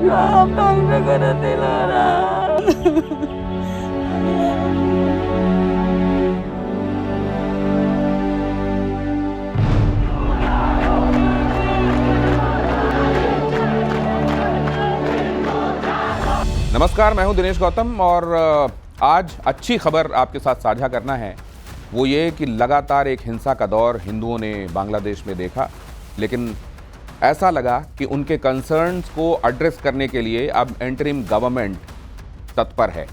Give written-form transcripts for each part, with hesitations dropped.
काम डॉक्टर करे दिला रहा। नमस्कार, मैं हूं दिनेश गौतम और आज अच्छी खबर आपके साथ साझा करना है। वो ये कि लगातार एक हिंसा का दौर हिंदुओं ने बांग्लादेश में देखा, लेकिन ऐसा लगा कि उनके कंसर्न्स को एड्रेस करने के लिए अब इंटरिम गवर्नमेंट तत्पर है।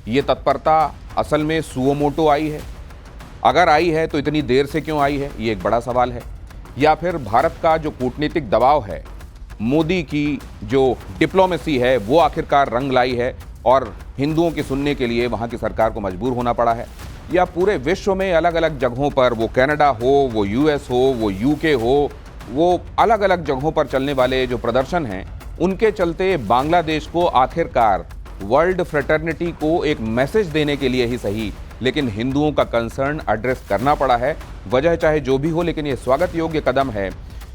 ये तत्परता असल में सुओ मोटो आई है। अगर आई है तो इतनी देर से क्यों आई है, ये एक बड़ा सवाल है। या फिर भारत का जो कूटनीतिक दबाव है, मोदी की जो डिप्लोमेसी है, वो आखिरकार रंग लाई है और हिंदुओं की सुनने के लिए वहाँ की सरकार को मजबूर होना पड़ा है। या पूरे विश्व में अलग अलग जगहों पर, वो कनाडा हो, वो यूएस हो, वो यूके हो, वो अलग अलग जगहों पर चलने वाले जो प्रदर्शन हैं, उनके चलते बांग्लादेश को आखिरकार वर्ल्ड फ्रेटर्निटी को एक मैसेज देने के लिए ही सही, लेकिन हिंदुओं का कंसर्न एड्रेस करना पड़ा है। वजह चाहे जो भी हो, लेकिन ये स्वागत योग्य कदम है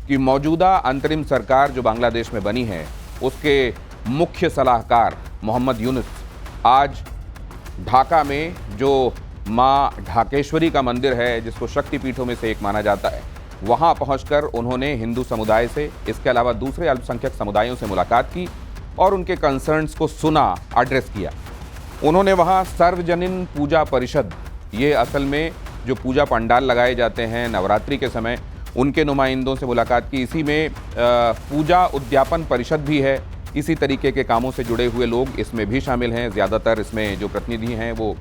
कि मौजूदा अंतरिम सरकार जो बांग्लादेश में बनी है, उसके मुख्य सलाहकार मोहम्मद यूनुस आज ढाका में जो माँ ढाकेश्वरी का मंदिर है, जिसको शक्तिपीठों में से एक माना जाता है, वहाँ पहुंचकर उन्होंने हिंदू समुदाय से, इसके अलावा दूसरे अल्पसंख्यक समुदायों से मुलाकात की और उनके कंसर्न्स को सुना, एड्रेस किया। उन्होंने वहाँ सर्वजनीन पूजा परिषद, ये असल में जो पूजा पंडाल लगाए जाते हैं नवरात्रि के समय, उनके नुमाइंदों से मुलाकात की। इसी में पूजा उद्यापन परिषद भी है। इसी तरीके के कामों से जुड़े हुए लोग इसमें भी शामिल हैं। ज़्यादातर इसमें जो प्रतिनिधि हैं वो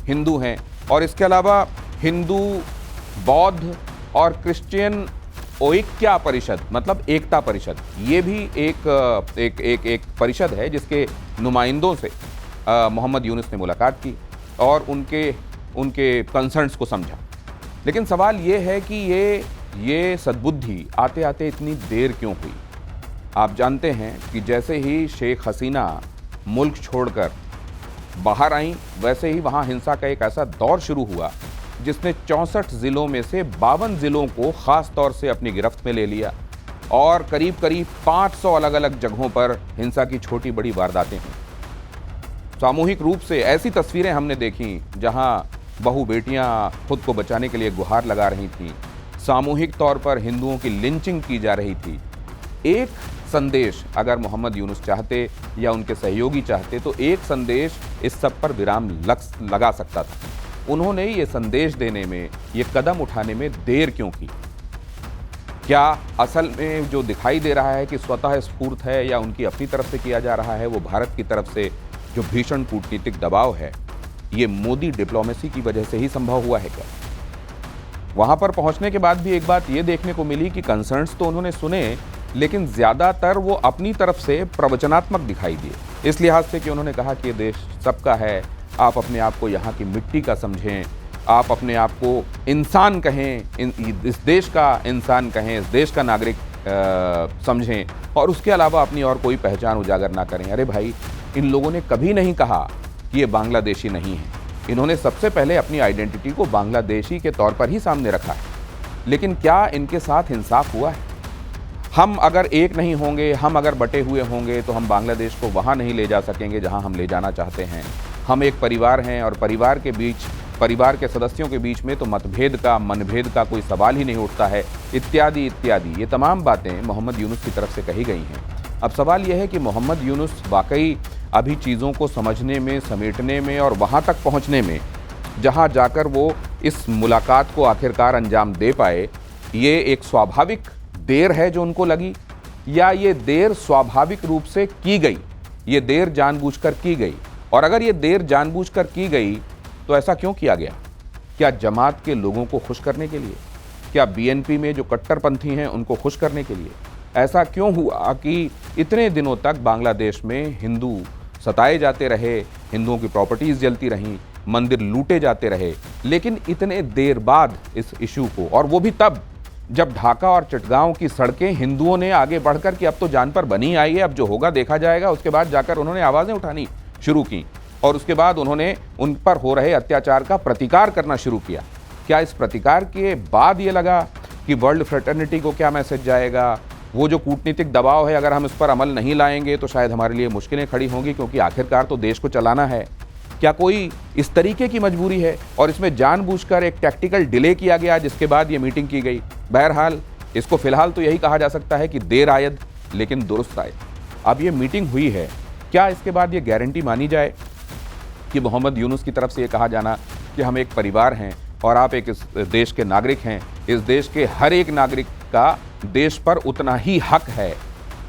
हिंदू हैं। और इसके अलावा हिंदू, बौद्ध और क्रिश्चियन ओइक्या परिषद, मतलब एकता परिषद, ये भी एक परिषद है जिसके नुमाइंदों से मोहम्मद यूनुस ने मुलाकात की और उनके कंसर्न्स को समझा। लेकिन सवाल ये है कि ये सद्बुद्धि आते आते इतनी देर क्यों हुई। आप जानते हैं कि जैसे ही शेख हसीना मुल्क छोड़कर बाहर आई, वैसे ही वहाँ हिंसा का एक ऐसा दौर शुरू हुआ जिसने 64 ज़िलों में से 52 ज़िलों को ख़ास तौर से अपनी गिरफ्त में ले लिया और करीब करीब 500 अलग अलग जगहों पर हिंसा की छोटी बड़ी वारदातें हुई। सामूहिक रूप से ऐसी तस्वीरें हमने देखी जहाँ बहू बेटियाँ खुद को बचाने के लिए गुहार लगा रही थीं। सामूहिक तौर पर हिंदुओं की लिंचिंग की जा रही थी। एक संदेश अगर मोहम्मद यूनुस चाहते या उनके सहयोगी चाहते तो एक संदेश इस सब पर विराम लगा सकता था। उन्होंने ये संदेश देने में, ये कदम उठाने में देर क्यों की? क्या असल में जो दिखाई दे रहा है कि स्वतः स्फूर्त है या उनकी अपनी तरफ से किया जा रहा है, वो भारत की तरफ से जो भीषण कूटनीतिक दबाव है, ये मोदी डिप्लोमेसी की वजह से ही संभव हुआ है क्या? वहाँ पर पहुँचने के बाद भी एक बात ये देखने को मिली कि कंसर्न्स तो उन्होंने सुने, लेकिन ज़्यादातर वो अपनी तरफ से प्रवचनात्मक दिखाई दिए। इस लिहाज से कि उन्होंने कहा कि ये देश सबका है, आप अपने आप को यहाँ की मिट्टी का समझें, आप अपने आप को इंसान कहें, इस देश का इंसान कहें, इस देश का नागरिक समझें और उसके अलावा अपनी और कोई पहचान उजागर ना करें। अरे भाई, इन लोगों ने कभी नहीं कहा कि ये बांग्लादेशी नहीं है। इन्होंने सबसे पहले अपनी आइडेंटिटी को बांग्लादेशी के तौर पर ही सामने रखा है। लेकिन क्या इनके साथ इंसाफ हुआ है? हम अगर एक नहीं होंगे, हम अगर बटे हुए होंगे तो हम बांग्लादेश को वहाँ नहीं ले जा सकेंगे जहाँ हम ले जाना चाहते हैं। हम एक परिवार हैं और परिवार के सदस्यों के बीच में तो मतभेद का, मनभेद का कोई सवाल ही नहीं उठता है, इत्यादि इत्यादि। ये तमाम बातें मोहम्मद यूनुस की तरफ से कही गई हैं। अब सवाल यह है कि मोहम्मद यूनुस वाकई अभी चीज़ों को समझने में, समेटने में और वहाँ तक पहुँचने में, जहाँ जाकर वो इस मुलाकात को आखिरकार अंजाम दे पाए, ये एक स्वाभाविक देर है जो उनको लगी, या ये देर स्वाभाविक रूप से की गई, ये देर जानबूझकर की गई? और अगर ये देर जानबूझकर की गई तो ऐसा क्यों किया गया? क्या जमात के लोगों को खुश करने के लिए? क्या बीएनपी में जो कट्टरपंथी हैं उनको खुश करने के लिए? ऐसा क्यों हुआ कि इतने दिनों तक बांग्लादेश में हिंदू सताए जाते रहे, हिंदुओं की प्रॉपर्टीज़ जलती रहीं, मंदिर लूटे जाते रहे, लेकिन इतने देर बाद इस इशू को, और वो भी तब जब ढाका और चटगांव की सड़कें हिंदुओं ने आगे बढ़कर कि अब तो जान पर बनी आई है, अब जो होगा देखा जाएगा, उसके बाद जाकर उन्होंने आवाज़ें उठानी शुरू की और उसके बाद उन्होंने उन पर हो रहे अत्याचार का प्रतिकार करना शुरू किया। क्या इस प्रतिकार के बाद ये लगा कि वर्ल्ड फ्रेटर्निटी को क्या मैसेज जाएगा, वो जो कूटनीतिक दबाव है, अगर हम इस पर अमल नहीं लाएंगे तो शायद हमारे लिए मुश्किलें खड़ी होंगी, क्योंकि आखिरकार तो देश को चलाना है। क्या कोई इस तरीके की मजबूरी है और इसमें जानबूझकर एक टैक्टिकल डिले किया गया जिसके बाद ये मीटिंग की गई? बहरहाल इसको फिलहाल तो यही कहा जा सकता है कि देर आयद लेकिन दुरुस्त आयद। अब ये मीटिंग हुई है, क्या इसके बाद ये गारंटी मानी जाए कि मोहम्मद यूनुस की तरफ से ये कहा जाना कि हम एक परिवार हैं और आप एक इस देश के नागरिक हैं, इस देश के हर एक नागरिक का देश पर उतना ही हक है,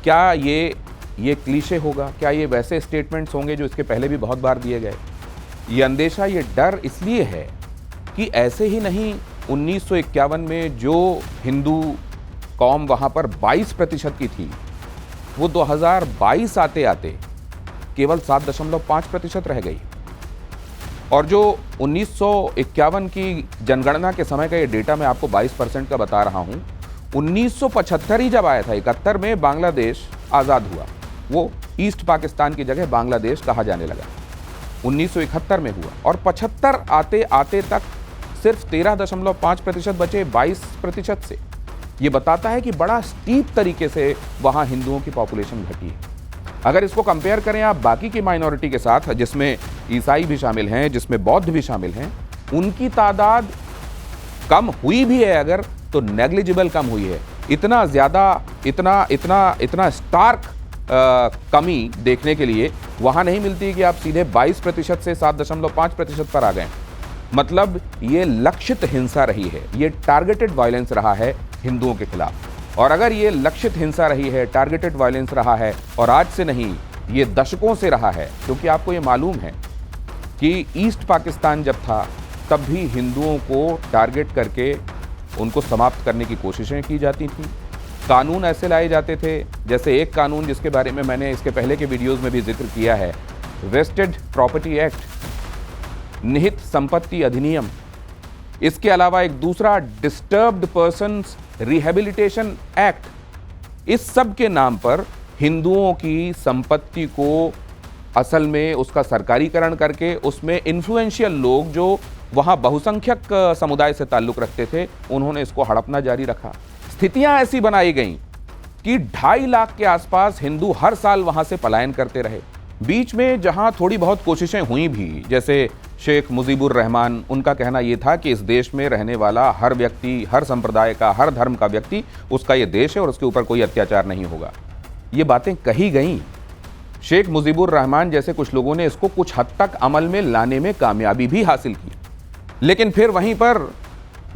क्या ये क्लीशे होगा? क्या ये वैसे स्टेटमेंट्स होंगे जो इसके पहले भी बहुत बार दिए गए? ये अंदेशा, ये डर इसलिए है कि ऐसे ही नहीं 1951 में जो हिंदू कौम वहाँ पर 22% की थी, वो 2022 आते आते केवल 7.5% रह गई। और जो 1951 की जनगणना के समय का ये डेटा मैं आपको 22% का बता रहा हूँ, 1975 ही जब आया था, 71 में बांग्लादेश आज़ाद हुआ, वो ईस्ट पाकिस्तान की जगह बांग्लादेश कहा जाने लगा, 1971 में हुआ। और 75 आते आते तक सिर्फ 13.5% बचे 22% से। ये बताता है कि बड़ा स्टीप तरीके से वहाँ हिंदुओं की पॉपुलेशन घटी है। अगर इसको कंपेयर करें आप बाकी की माइनॉरिटी के साथ, जिसमें ईसाई भी शामिल हैं, जिसमें बौद्ध भी शामिल हैं, उनकी तादाद कम हुई भी है अगर, तो नेग्लिजिबल कम हुई है। इतना ज़्यादा, इतना स्टार्क कमी देखने के लिए वहाँ नहीं मिलती कि आप सीधे 22% से 7.5% पर आ गए। मतलब ये लक्षित हिंसा रही है, ये टारगेटेड वायलेंस रहा है हिंदुओं के खिलाफ। और अगर ये लक्षित हिंसा रही है, टारगेटेड वायलेंस रहा है, और आज से नहीं, ये दशकों से रहा है, क्योंकि आपको ये मालूम है कि ईस्ट पाकिस्तान जब था तब भी हिंदुओं को टारगेट करके उनको समाप्त करने की कोशिशें की जाती थी। कानून ऐसे लाए जाते थे, जैसे एक कानून जिसके बारे में मैंने इसके पहले के वीडियोज़ में भी जिक्र किया है, वेस्टेड प्रॉपर्टी एक्ट, निहित संपत्ति अधिनियम। इसके अलावा एक दूसरा डिस्टर्ब्ड पर्सन्स रिहेबिलिटेशन एक्ट। इस सब के नाम पर हिंदुओं की संपत्ति को असल में उसका सरकारीकरण करके उसमें इन्फ्लुएंशियल लोग जो वहाँ बहुसंख्यक समुदाय से ताल्लुक़ रखते थे, उन्होंने इसको हड़पना जारी रखा। स्थितियां ऐसी बनाई गईं कि 2.5 लाख के आसपास हिंदू हर साल वहाँ से पलायन करते रहे। बीच में जहाँ थोड़ी बहुत कोशिशें हुई भी, जैसे शेख मुजीबुर रहमान, उनका कहना ये था कि इस देश में रहने वाला हर व्यक्ति, हर संप्रदाय का, हर धर्म का व्यक्ति, उसका ये देश है और उसके ऊपर कोई अत्याचार नहीं होगा। ये बातें कही गईं। शेख मुजीबुर रहमान जैसे कुछ लोगों ने इसको कुछ हद तक अमल में लाने में कामयाबी भी हासिल की, लेकिन फिर वहीं पर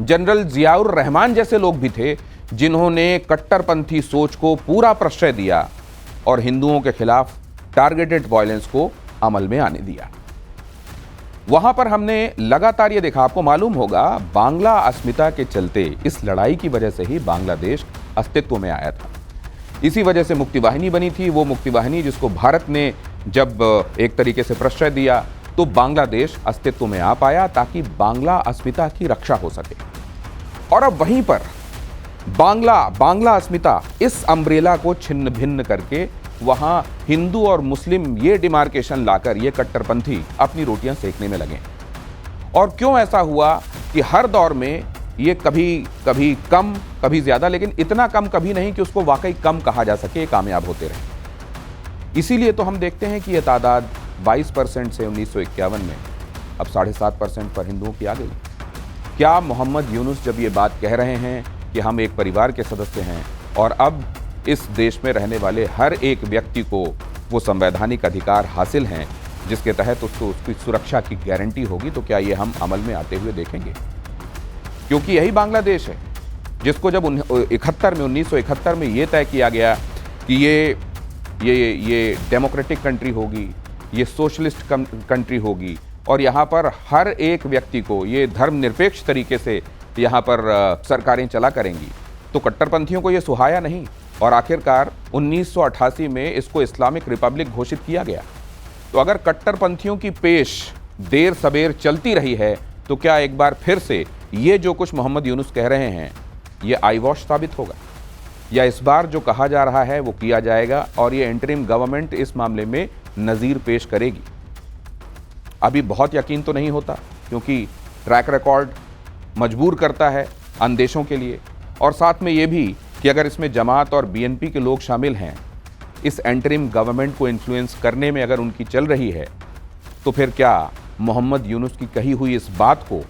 जनरल जियाउर रहमान जैसे लोग भी थे जिन्होंने कट्टरपंथी सोच को पूरा प्रश्रय दिया और हिंदुओं के खिलाफ टारगेटेड वायलेंस को अमल में आने दिया। वहां पर हमने लगातार ये देखा, आपको मालूम होगा, बांग्ला अस्मिता के चलते, इस लड़ाई की वजह से ही बांग्लादेश अस्तित्व में आया था। इसी वजह से मुक्तिवाहिनी बनी थी, वो मुक्तिवाहिनी जिसको भारत ने जब एक तरीके से प्रश्रय दिया तो बांग्लादेश अस्तित्व में आ पाया, ताकि बांग्ला अस्मिता की रक्षा हो सके। और अब वहीं पर बांग्ला अस्मिता, इस अम्ब्रेला को छिन्न भिन्न करके वहां हिंदू और मुस्लिम ये डिमार्केशन लाकर ये कट्टरपंथी अपनी रोटियां सेकने में लगे। और क्यों ऐसा हुआ कि हर दौर में ये कभी कम, कभी ज्यादा, लेकिन इतना कम कभी नहीं कि उसको वाकई कम कहा जा सके, ये कामयाब होते रहे। इसीलिए तो हम देखते हैं कि ये तादाद 22% से 1951 में अब 7.5% पर हिंदुओं की आ गई। क्या मोहम्मद यूनुस जब ये बात कह रहे हैं कि हम एक परिवार के सदस्य हैं और अब इस देश में रहने वाले हर एक व्यक्ति को वो संवैधानिक अधिकार हासिल हैं जिसके तहत उसको उसकी सुरक्षा की गारंटी होगी, तो क्या ये हम अमल में आते हुए देखेंगे? क्योंकि यही बांग्लादेश है जिसको जब 1971 में ये तय किया गया कि ये डेमोक्रेटिक कंट्री होगी, ये सोशलिस्ट कंट्री होगी और यहाँ पर हर एक व्यक्ति को ये धर्मनिरपेक्ष तरीके से यहाँ पर सरकारें चला करेंगी, तो कट्टरपंथियों को ये सुहाया नहीं और आखिरकार 1988 में इसको इस्लामिक रिपब्लिक घोषित किया गया। तो अगर कट्टरपंथियों की पेश देर सबेर चलती रही है तो क्या एक बार फिर से ये जो कुछ मोहम्मद यूनुस कह रहे हैं ये आई वॉश साबित होगा, या इस बार जो कहा जा रहा है वो किया जाएगा और ये इंटरिम गवर्नमेंट इस मामले में नज़ीर पेश करेगी? अभी बहुत यकीन तो नहीं होता, क्योंकि ट्रैक रिकॉर्ड मजबूर करता है अंदेशों के लिए, और साथ में ये भी कि कि अगर इसमें जमात और बीएनपी के लोग शामिल हैं, इस एंटरिम गवर्नमेंट को इन्फ्लुएंस करने में अगर उनकी चल रही है, तो फिर क्या मोहम्मद यूनुस की कही हुई इस बात को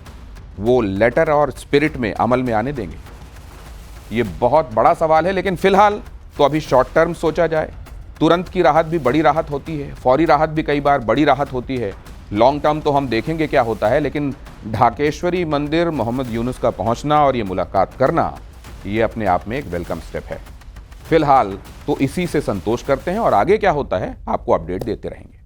वो लेटर और स्पिरिट में अमल में आने देंगे? ये बहुत बड़ा सवाल है। लेकिन फिलहाल तो अभी शॉर्ट टर्म सोचा जाए। तुरंत की राहत भी बड़ी राहत होती है, फौरी राहत भी कई बार बड़ी राहत होती है। लॉन्ग टर्म तो हम देखेंगे क्या होता है। लेकिन ढाकेश्वरी मंदिर मोहम्मद यूनुस का पहुंचना और ये मुलाकात करना, ये अपने आप में एक वेलकम स्टेप है। फिलहाल तो इसी से संतोष करते हैं और आगे क्या होता है आपको अपडेट देते रहेंगे।